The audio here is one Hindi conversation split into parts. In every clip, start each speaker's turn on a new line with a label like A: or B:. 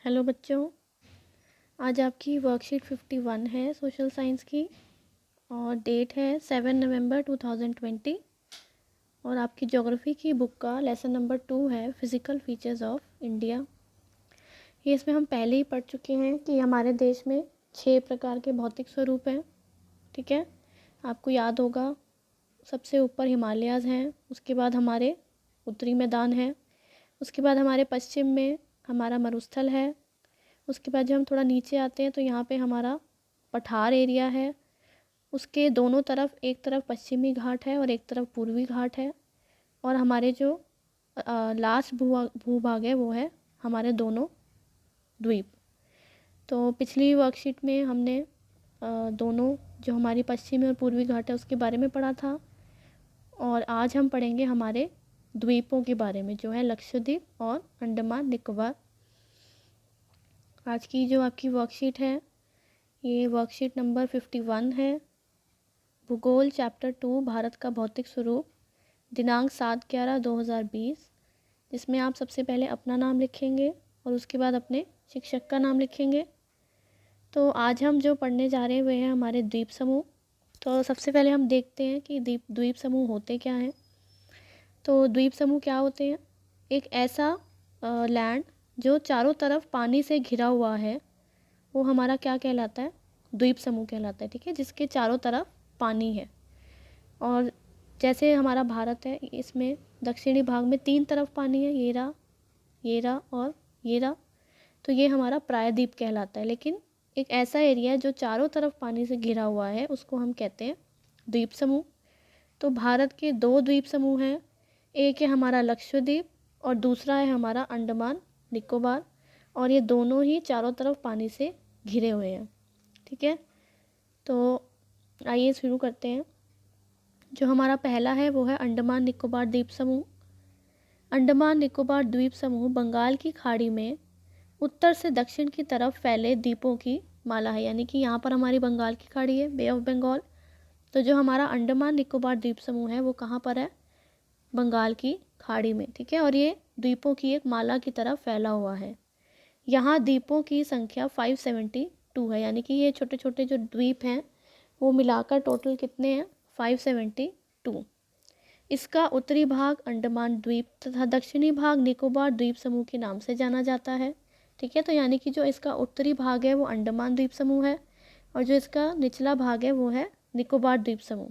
A: हेलो बच्चों, आज आपकी वर्कशीट 51 है सोशल साइंस की और डेट है 7 नवंबर 2020 और आपकी ज्योग्राफी की बुक का लेसन नंबर 2 है फिज़िकल फीचर्स ऑफ इंडिया। ये इसमें हम पहले ही पढ़ चुके हैं कि हमारे देश में 6 प्रकार के भौतिक स्वरूप हैं। ठीक है, आपको याद होगा सबसे ऊपर हिमालयाज़ हैं, उसके बाद हमारे उत्तरी मैदान है, उसके बाद हमारे पश्चिम में हमारा मरुस्थल है, उसके बाद जब हम थोड़ा नीचे आते हैं तो यहाँ पे हमारा पठार एरिया है, उसके दोनों तरफ एक तरफ पश्चिमी घाट है और एक तरफ पूर्वी घाट है और हमारे जो लास्ट भूभाग है वो है हमारे दोनों द्वीप। तो पिछली वर्कशीट में हमने दोनों जो हमारी पश्चिमी और पूर्वी घाट है उसके बारे में पढ़ा था और आज हम पढ़ेंगे हमारे द्वीपों के बारे में जो है लक्षद्वीप और अंडमान निकोबार। आज की जो आपकी वर्कशीट है ये वर्कशीट नंबर 51 है। भूगोल चैप्टर 2 भारत का भौतिक स्वरूप, दिनांक 7/11/2020, जिसमें आप सबसे पहले अपना नाम लिखेंगे और उसके बाद अपने शिक्षक का नाम लिखेंगे। तो आज हम जो पढ़ने जा रहे हैं वह है हमारे द्वीप समूह। तो सबसे पहले हम देखते हैं कि द्वीप समूह होते क्या हैं। तो द्वीप समूह क्या होते हैं? एक ऐसा लैंड जो चारों तरफ पानी से घिरा हुआ है वो हमारा क्या कहलाता है? द्वीप समूह कहलाता है। ठीक है, जिसके चारों तरफ पानी है। और जैसे हमारा भारत है इसमें दक्षिणी भाग में 3 तरफ पानी है, ये रहा और ये रहा, तो ये हमारा प्रायद्वीप कहलाता है। लेकिन एक ऐसा एरिया है जो चारों तरफ पानी से घिरा हुआ है उसको हम कहते हैं द्वीप समूह। तो भारत के 2 द्वीप समूह हैं, एक है हमारा लक्षद्वीप और दूसरा है हमारा अंडमान निकोबार, और ये दोनों ही चारों तरफ पानी से घिरे हुए हैं। ठीक है, तो आइए शुरू करते हैं। जो हमारा पहला है वो है अंडमान निकोबार द्वीप समूह। अंडमान निकोबार द्वीप समूह बंगाल की खाड़ी में उत्तर से दक्षिण की तरफ फैले द्वीपों की माला है। यानी कि यहाँ पर हमारी बंगाल की खाड़ी है, बे ऑफ बंगाल। तो जो हमारा अंडमान निकोबार द्वीप समूह है वो कहाँ पर है? बंगाल की खाड़ी में। ठीक है, और ये द्वीपों की एक माला की तरफ फैला हुआ है। यहाँ द्वीपों की संख्या 572 है। यानी कि ये छोटे छोटे जो द्वीप हैं वो मिलाकर टोटल कितने हैं? 572। इसका उत्तरी भाग अंडमान द्वीप तथा दक्षिणी भाग निकोबार द्वीप समूह के नाम से जाना जाता है। ठीक है, तो यानी कि जो इसका उत्तरी भाग है वो अंडमान द्वीप समूह है और जो इसका निचला भाग है वो है निकोबार द्वीप समूह।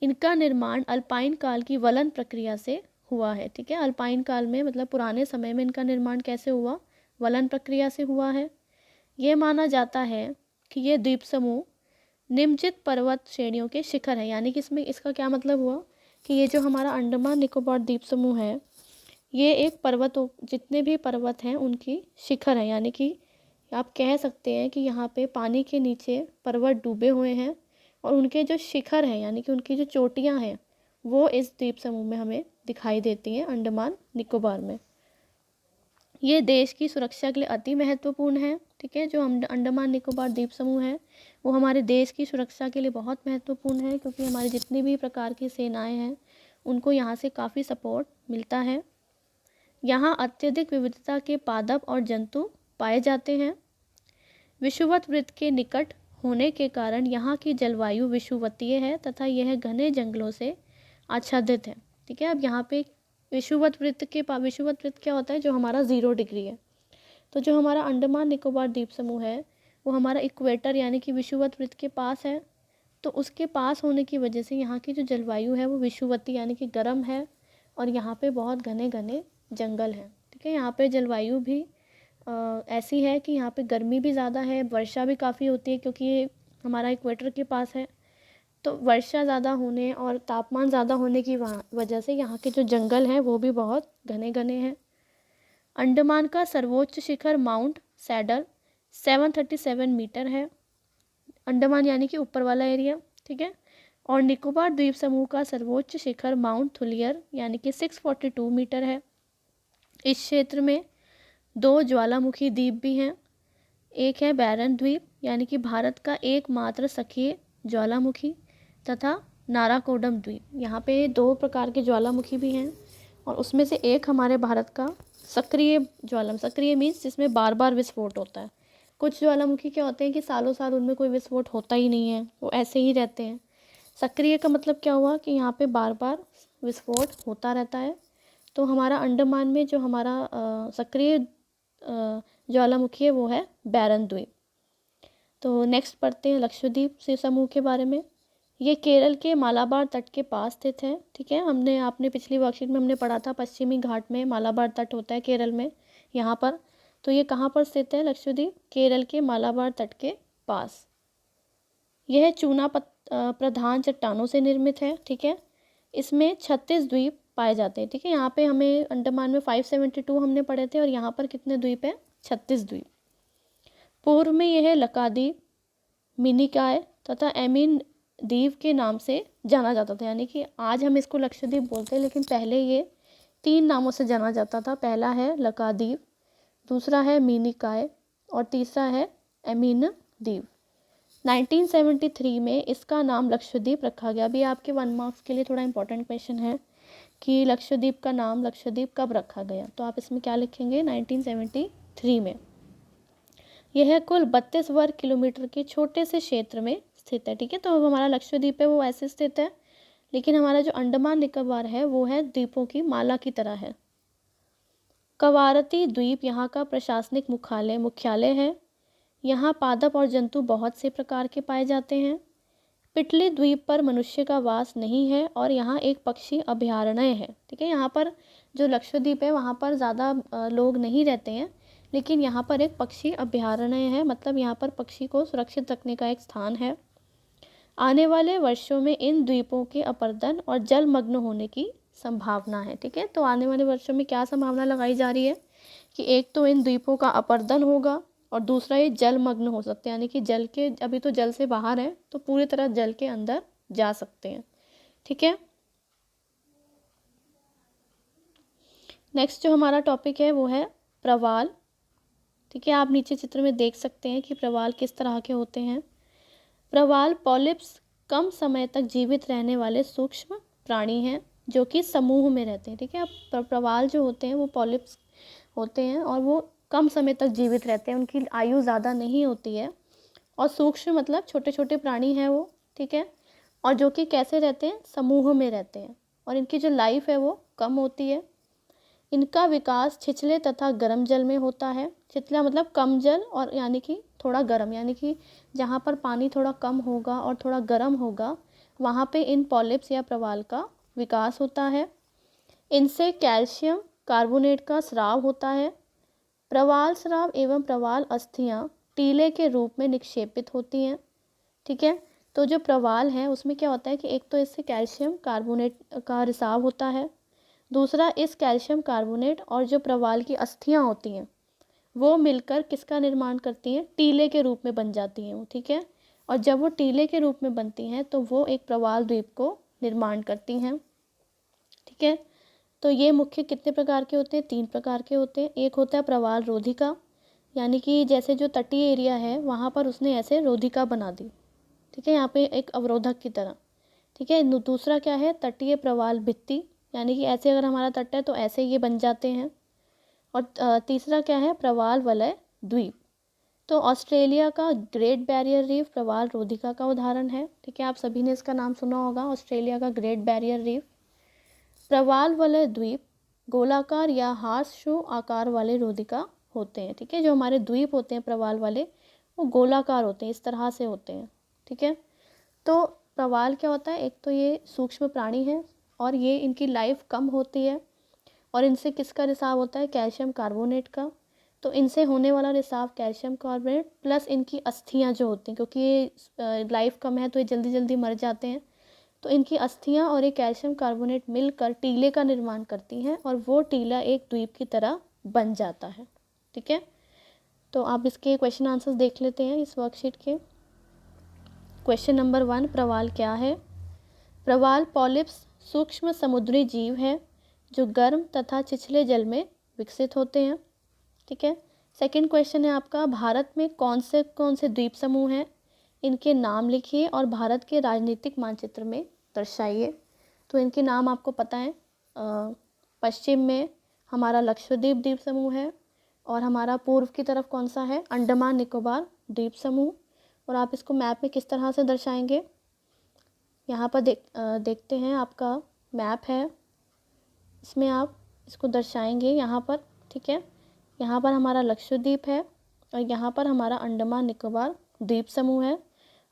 A: इनका निर्माण अल्पाइन काल की वलन प्रक्रिया से हुआ है। ठीक है, अल्पाइन काल में मतलब पुराने समय में इनका निर्माण कैसे हुआ? वलन प्रक्रिया से हुआ है। ये माना जाता है कि ये द्वीप समूह निम्नलिखित पर्वत श्रेणियों के शिखर है। यानी कि इसमें इसका क्या मतलब हुआ कि ये जो हमारा अंडमान निकोबार द्वीप समूह है ये एक पर्वतों जितने भी पर्वत हैं उनकी शिखर है। यानी कि आप कह सकते हैं कि यहाँ पे पानी के नीचे पर्वत डूबे हुए हैं और उनके जो शिखर हैं यानी कि उनकी जो चोटियाँ हैं वो इस द्वीप समूह में हमें दिखाई देती हैं अंडमान निकोबार में। ये देश की सुरक्षा के लिए अति महत्वपूर्ण है। ठीक है, जो अंडमान निकोबार द्वीप समूह है वो हमारे देश की सुरक्षा के लिए बहुत महत्वपूर्ण है क्योंकि हमारी जितनी भी प्रकार की सेनाएं हैं उनको यहाँ से काफ़ी सपोर्ट मिलता है। यहाँ अत्यधिक विविधता के पादप और जंतु पाए जाते हैं। विषुवत वृत्त के निकट होने के कारण यहाँ की जलवायु विषुवतीय है तथा यह घने जंगलों से आच्छादित है। ठीक है, अब यहाँ पे विषुवत वृत्त क्या होता है? जो हमारा 0 डिग्री है। तो जो हमारा अंडमान निकोबार द्वीप समूह है वो हमारा इक्वेटर यानी कि विषुवत वृत्त के पास है। तो उसके पास होने की वजह से यहाँ की जो जलवायु है वो विषुवती यानी कि गर्म है और यहाँ पे बहुत घने घने जंगल हैं। ठीक है, यहाँ पे जलवायु भी ऐसी है कि यहाँ पे गर्मी भी ज़्यादा है, वर्षा भी काफ़ी होती है क्योंकि ये हमारा इक्वेटर के पास है। तो वर्षा ज़्यादा होने और तापमान ज़्यादा होने की वजह से यहाँ के जो जंगल हैं वो भी बहुत घने घने हैं। अंडमान का सर्वोच्च शिखर माउंट सैडल 737 मीटर है। अंडमान यानी कि ऊपर वाला एरिया। ठीक है, और निकोबार द्वीप समूह का सर्वोच्च शिखर माउंट थुलियर यानी कि 642 मीटर है। इस क्षेत्र में 2 ज्वालामुखी द्वीप भी हैं। एक है बैरन द्वीप यानी कि भारत का एकमात्र सक्रिय ज्वालामुखी तथा नाराकोडम द्वीप। यहाँ पे 2 प्रकार के ज्वालामुखी भी हैं और उसमें से एक हमारे भारत का सक्रिय ज्वालामुखी, सक्रिय मीन्स जिसमें बार बार विस्फोट होता है। कुछ ज्वालामुखी क्या होते हैं कि सालों साल उनमें कोई विस्फोट होता ही नहीं है, वो ऐसे ही रहते हैं। सक्रिय का मतलब क्या हुआ कि यहाँ पे बार बार विस्फोट होता रहता है। तो हमारा अंडमान में जो हमारा सक्रिय ज्वालामुखी है वो है बैरन द्वीप। तो नेक्स्ट पढ़ते हैं लक्षद्वीप से समूह के बारे में। ये केरल के मालाबार तट के पास स्थित है। ठीक है, आपने पिछली वर्कशीट में हमने पढ़ा था पश्चिमी घाट में मालाबार तट होता है केरल में, यहाँ पर। तो ये कहाँ पर स्थित है लक्षद्वीप? केरल के मालाबार तट के पास। यह चूना प्रधान चट्टानों से निर्मित है। ठीक है, इसमें 36 द्वीप पाए जाते हैं। ठीक है, यहाँ पे हमें अंडमान में 572 हमने पढ़े थे और यहाँ पर कितने द्वीप हैं? 36 द्वीप। पूर्व में यह लकाद्वीप, मिनिकॉय तथा एमिन द्वीप के नाम से जाना जाता था। यानी कि आज हम इसको लक्षद्वीप बोलते हैं, लेकिन पहले ये 3 नामों से जाना जाता था। पहला है लकाद्वीप, दूसरा है मिनिकॉय और तीसरा है एमिन द्वीप। 1973 में इसका नाम लक्षद्वीप रखा गया। अभी आपके 1 मार्क्स के लिए थोड़ा इंपॉर्टेंट क्वेश्चन है कि लक्षद्वीप का नाम लक्षद्वीप कब रखा गया, तो आप इसमें क्या लिखेंगे? 1973 में। यह कुल 32 वर्ग किलोमीटर के छोटे से क्षेत्र में स्थित है। ठीक है, तो हमारा लक्षद्वीप है वो ऐसे स्थित है, लेकिन हमारा जो अंडमान निकोबार है वो है द्वीपों की माला की तरह है। कवारती द्वीप यहाँ का प्रशासनिक मुख्यालय है। यहाँ पादप और जंतु बहुत से प्रकार के पाए जाते हैं। पिटली द्वीप पर मनुष्य का वास नहीं है और यहाँ एक पक्षी अभयारण्य है। ठीक है, यहाँ पर जो लक्षद्वीप है वहाँ पर ज़्यादा लोग नहीं रहते हैं, लेकिन यहाँ पर एक पक्षी अभयारण्य है, मतलब यहाँ पर पक्षी को सुरक्षित रखने का एक स्थान है। आने वाले वर्षों में इन द्वीपों के अपरदन और जलमग्न होने की संभावना है। ठीक है, तो आने वाले वर्षों में क्या संभावना लगाई जा रही है कि एक तो इन द्वीपों का अपरदन होगा और दूसरा ये जलमग्न हो सकते हैं, यानी कि जल के, अभी तो जल से बाहर है तो पूरी तरह जल के अंदर जा सकते हैं। ठीक है, नेक्स्ट जो हमारा टॉपिक है वो है प्रवाल। ठीक है, आप नीचे चित्र में देख सकते हैं कि प्रवाल किस तरह के होते हैं। प्रवाल पॉलिप्स कम समय तक जीवित रहने वाले सूक्ष्म प्राणी हैं जो कि समूह में रहते हैं। ठीक है, अब प्रवाल जो होते हैं वो पॉलिप्स होते हैं और वो कम समय तक जीवित रहते हैं, उनकी आयु ज़्यादा नहीं होती है। और सूक्ष्म मतलब छोटे छोटे प्राणी हैं वो। ठीक है, और जो कि कैसे रहते हैं? समूह में रहते हैं और इनकी जो लाइफ है वो कम होती है। इनका विकास छिछले तथा गर्म जल में होता है। छिछला मतलब कम जल और यानी कि थोड़ा गर्म, यानी कि जहाँ पर पानी थोड़ा कम होगा और थोड़ा गर्म होगा वहाँ पे इन पॉलिप्स या प्रवाल का विकास होता है। इनसे कैल्शियम कार्बोनेट का स्राव होता है। प्रवाल स्राव एवं प्रवाल अस्थियाँ टीले के रूप में निक्षेपित होती हैं। ठीक है, तो जो प्रवाल है उसमें क्या होता है कि एक तो इससे कैल्शियम कार्बोनेट का रिसाव होता है, दूसरा इस कैल्शियम कार्बोनेट और जो प्रवाल की अस्थियाँ होती हैं वो मिलकर किसका निर्माण करती हैं? टीले के रूप में बन जाती हैं वो। ठीक है, और जब वो टीले के रूप में बनती हैं तो वो एक प्रवाल द्वीप को निर्माण करती हैं। ठीक है, तो ये मुख्य कितने प्रकार के होते हैं? 3 प्रकार के होते हैं। एक होता है प्रवाल रोधिका, यानी कि जैसे जो तटीय एरिया है वहाँ पर उसने ऐसे रोधिका बना दी। ठीक है, यहाँ पे एक अवरोधक की तरह। ठीक है, दूसरा क्या है? तटीय प्रवाल भित्ति, यानी कि ऐसे अगर हमारा तट है तो ऐसे ये बन जाते हैं। और तीसरा क्या है? प्रवाल वलय द्वीप। तो ऑस्ट्रेलिया का ग्रेट बैरियर रीफ प्रवाल रोधिका का उदाहरण है। ठीक है, आप सभी ने इसका नाम सुना होगा, ऑस्ट्रेलिया का ग्रेट बैरियर रीफ। प्रवाल वलय द्वीप गोलाकार या हार्स-शू आकार वाले रोधिका होते हैं। ठीक है, जो हमारे द्वीप होते हैं प्रवाल वाले वो गोलाकार होते हैं, इस तरह से होते हैं। ठीक है, तो प्रवाल क्या होता है? एक तो ये सूक्ष्म प्राणी है और ये इनकी लाइफ कम होती है और इनसे किसका रिसाव होता है? कैल्शियम कार्बोनेट का। तो इनसे होने वाला रिसाव कैल्शियम कार्बोनेट प्लस इनकी अस्थियाँ जो होती हैं, क्योंकि ये लाइफ कम है तो ये जल्दी जल्दी मर जाते हैं, तो इनकी अस्थियाँ और ये कैल्शियम कार्बोनेट मिलकर टीले का निर्माण करती हैं और वो टीला एक द्वीप की तरह बन जाता है। ठीक है, तो आप इसके क्वेश्चन आंसर्स देख लेते हैं इस वर्कशीट के। क्वेश्चन नंबर 1, प्रवाल क्या है? प्रवाल पॉलिप्स सूक्ष्म समुद्री जीव है जो गर्म तथा छिछले जल में विकसित होते हैं। ठीक है, सेकंड क्वेश्चन है आपका, भारत में कौन से द्वीप समूह हैं? इनके नाम लिखिए और भारत के राजनीतिक मानचित्र में दर्शाइए। तो इनके नाम आपको पता है, पश्चिम में हमारा लक्षद्वीप द्वीप समूह है और हमारा पूर्व की तरफ कौन सा है, अंडमान निकोबार द्वीप समूह। और आप इसको मैप में किस तरह से दर्शाएंगे, यहाँ पर देखते हैं आपका मैप है, इसमें आप इसको दर्शाएंगे यहाँ पर, ठीक है। यहाँ पर हमारा लक्षद्वीप है और यहाँ पर हमारा अंडमान निकोबार द्वीप समूह है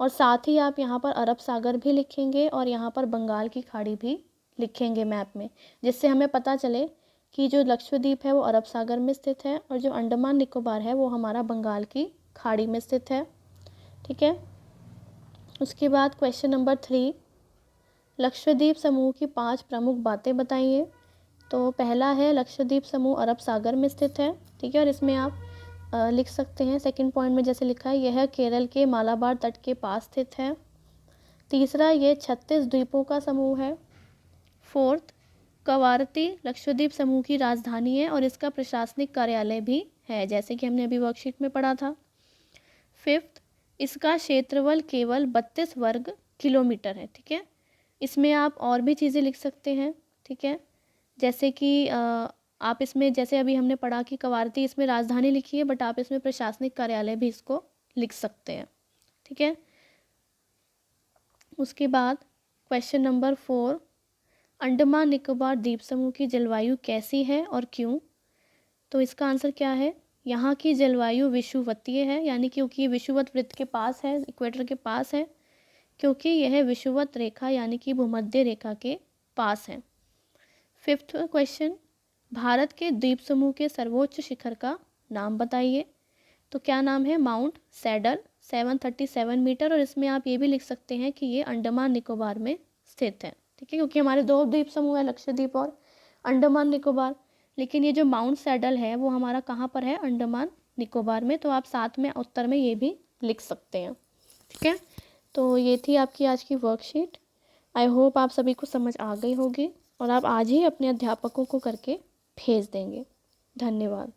A: और साथ ही आप यहाँ पर अरब सागर भी लिखेंगे और यहाँ पर बंगाल की खाड़ी भी लिखेंगे मैप में, जिससे हमें पता चले कि जो लक्षद्वीप है वो अरब सागर में स्थित है और जो अंडमान निकोबार है वो हमारा बंगाल की खाड़ी में स्थित है, ठीक है। उसके बाद क्वेश्चन नंबर 3, लक्षद्वीप समूह की 5 प्रमुख बातें बताइए। तो पहला है लक्षद्वीप समूह अरब सागर में स्थित है, ठीक है। और इसमें आप लिख सकते हैं सेकंड पॉइंट में जैसे लिखा है, यह केरल के मालाबार तट के पास स्थित है। तीसरा, ये 36 द्वीपों का समूह है। फोर्थ, कवारती लक्षद्वीप समूह की राजधानी है और इसका प्रशासनिक कार्यालय भी है, जैसे कि हमने अभी वर्कशीट में पढ़ा था। फिफ्थ, इसका क्षेत्रफल केवल 32 वर्ग किलोमीटर है, ठीक है। इसमें आप और भी चीज़ें लिख सकते हैं, ठीक है, जैसे कि आप इसमें जैसे अभी हमने पढ़ा कि कवारती इसमें राजधानी लिखी है, बट आप इसमें प्रशासनिक कार्यालय भी इसको लिख सकते हैं, ठीक है। उसके बाद क्वेश्चन नंबर 4, अंडमान निकोबार द्वीप समूह की जलवायु कैसी है और क्यों। तो इसका आंसर क्या है, यहाँ की जलवायु विषुवतीय है, यानी क्योंकि ये विषुवत वृत्त के पास है, इक्वेटर के पास है, क्योंकि यह विषुवत रेखा यानी कि भूमध्य रेखा के पास है। फिफ्थ क्वेश्चन, भारत के द्वीप समूह के सर्वोच्च शिखर का नाम बताइए। तो क्या नाम है, माउंट सैडल 737 मीटर, और इसमें आप ये भी लिख सकते हैं कि ये अंडमान निकोबार में स्थित है, ठीक है, क्योंकि हमारे 2 द्वीप समूह है, लक्षद्वीप और अंडमान निकोबार। लेकिन ये जो माउंट सैडल है वो हमारा कहाँ पर है, अंडमान निकोबार में। तो आप साथ में उत्तर में ये भी लिख सकते हैं, ठीक है। तो ये थी आपकी आज की वर्कशीट। आई होप आप सभी को समझ आ गई होगी और आप आज ही अपने अध्यापकों को करके भेज देंगे। धन्यवाद।